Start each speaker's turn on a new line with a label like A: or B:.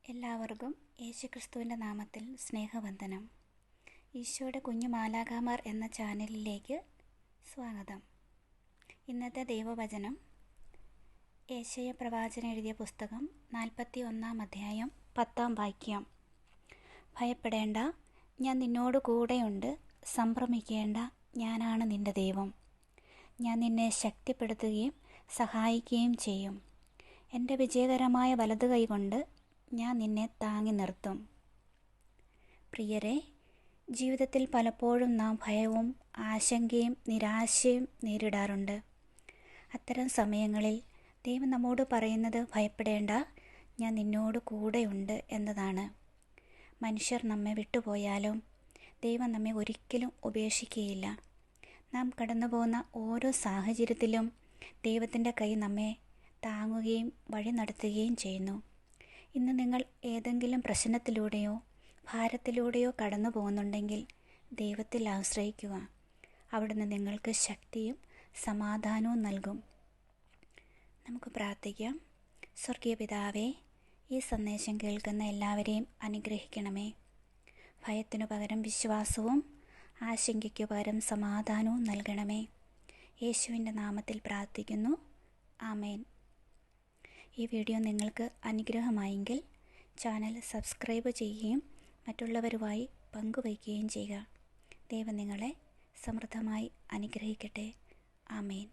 A: എല്ലാവർക്കും യേശുക്രിസ്തുവിൻ്റെ നാമത്തിൽ സ്നേഹവന്ദനം. ഈശോയുടെ കുഞ്ഞു മാലാഖമാർ എന്ന ചാനലിലേക്ക് സ്വാഗതം. ഇന്നത്തെ ദൈവവചനം യെശയ്യാ പ്രവാചകൻ എഴുതിയ പുസ്തകം 41-ാം അധ്യായം 10-ാം വാക്യം. ഭയപ്പെടേണ്ട, ഞാൻ നിന്നോട് കൂടെയുണ്ട്. സംഭ്രമിക്കേണ്ട, ഞാനാണ് നിൻ്റെ ദൈവം. ഞാൻ നിന്നെ ശക്തിപ്പെടുത്തുകയും സഹായിക്കുകയും ചെയ്യും. എൻ്റെ വിജയകരമായ വലതുകൈ കൊണ്ട് ഞാൻ നിന്നെ താങ്ങി നിർത്തും. പ്രിയരെ, ജീവിതത്തിൽ പലപ്പോഴും നാം ഭയവും ആശങ്കയും നിരാശയും നേരിടാറുണ്ട്. അത്തരം സമയങ്ങളിൽ ദൈവം നമ്മോട് പറയുന്നത് ഭയപ്പെടേണ്ട, ഞാൻ നിന്നോട് കൂടെയുണ്ട് എന്നതാണ്. മനുഷ്യർ നമ്മെ വിട്ടുപോയാലും ദൈവം നമ്മെ ഒരിക്കലും ഉപേക്ഷിക്കുകയില്ല. നാം കടന്നുപോകുന്ന ഓരോ സാഹചര്യത്തിലും ദൈവത്തിൻ്റെ കൈ നമ്മെ താങ്ങുകയും വഴി നടത്തുകയും ചെയ്യുന്നു. ഇന്ന് നിങ്ങൾ ഏതെങ്കിലും പ്രശ്നത്തിലൂടെയോ ഭാരത്തിലൂടെയോ കടന്നു പോകുന്നുണ്ടെങ്കിൽ ദൈവത്തിൽ ആശ്രയിക്കുക. അവിടുന്ന് നിങ്ങൾക്ക് ശക്തിയും സമാധാനവും നൽകും. നമുക്ക് പ്രാർത്ഥിക്കാം. സ്വർഗീയ പിതാവേ, ഈ സന്ദേശം കേൾക്കുന്ന എല്ലാവരെയും അനുഗ്രഹിക്കണമേ. ഭയത്തിനു പകരം വിശ്വാസവും ആശങ്കയ്ക്കു പകരം സമാധാനവും നൽകണമേ. യേശുവിൻ്റെ നാമത്തിൽ പ്രാർത്ഥിക്കുന്നു. ആമേൻ. ഈ വീഡിയോ നിങ്ങൾക്ക് അനുഗ്രഹമായെങ്കിൽ ചാനൽ സബ്സ്ക്രൈബ് ചെയ്യുകയും മറ്റുള്ളവരുമായി പങ്കുവയ്ക്കുകയും ചെയ്യുക. ദൈവം നിങ്ങളെ സമൃദ്ധമായി അനുഗ്രഹിക്കട്ടെ. ആമേൻ.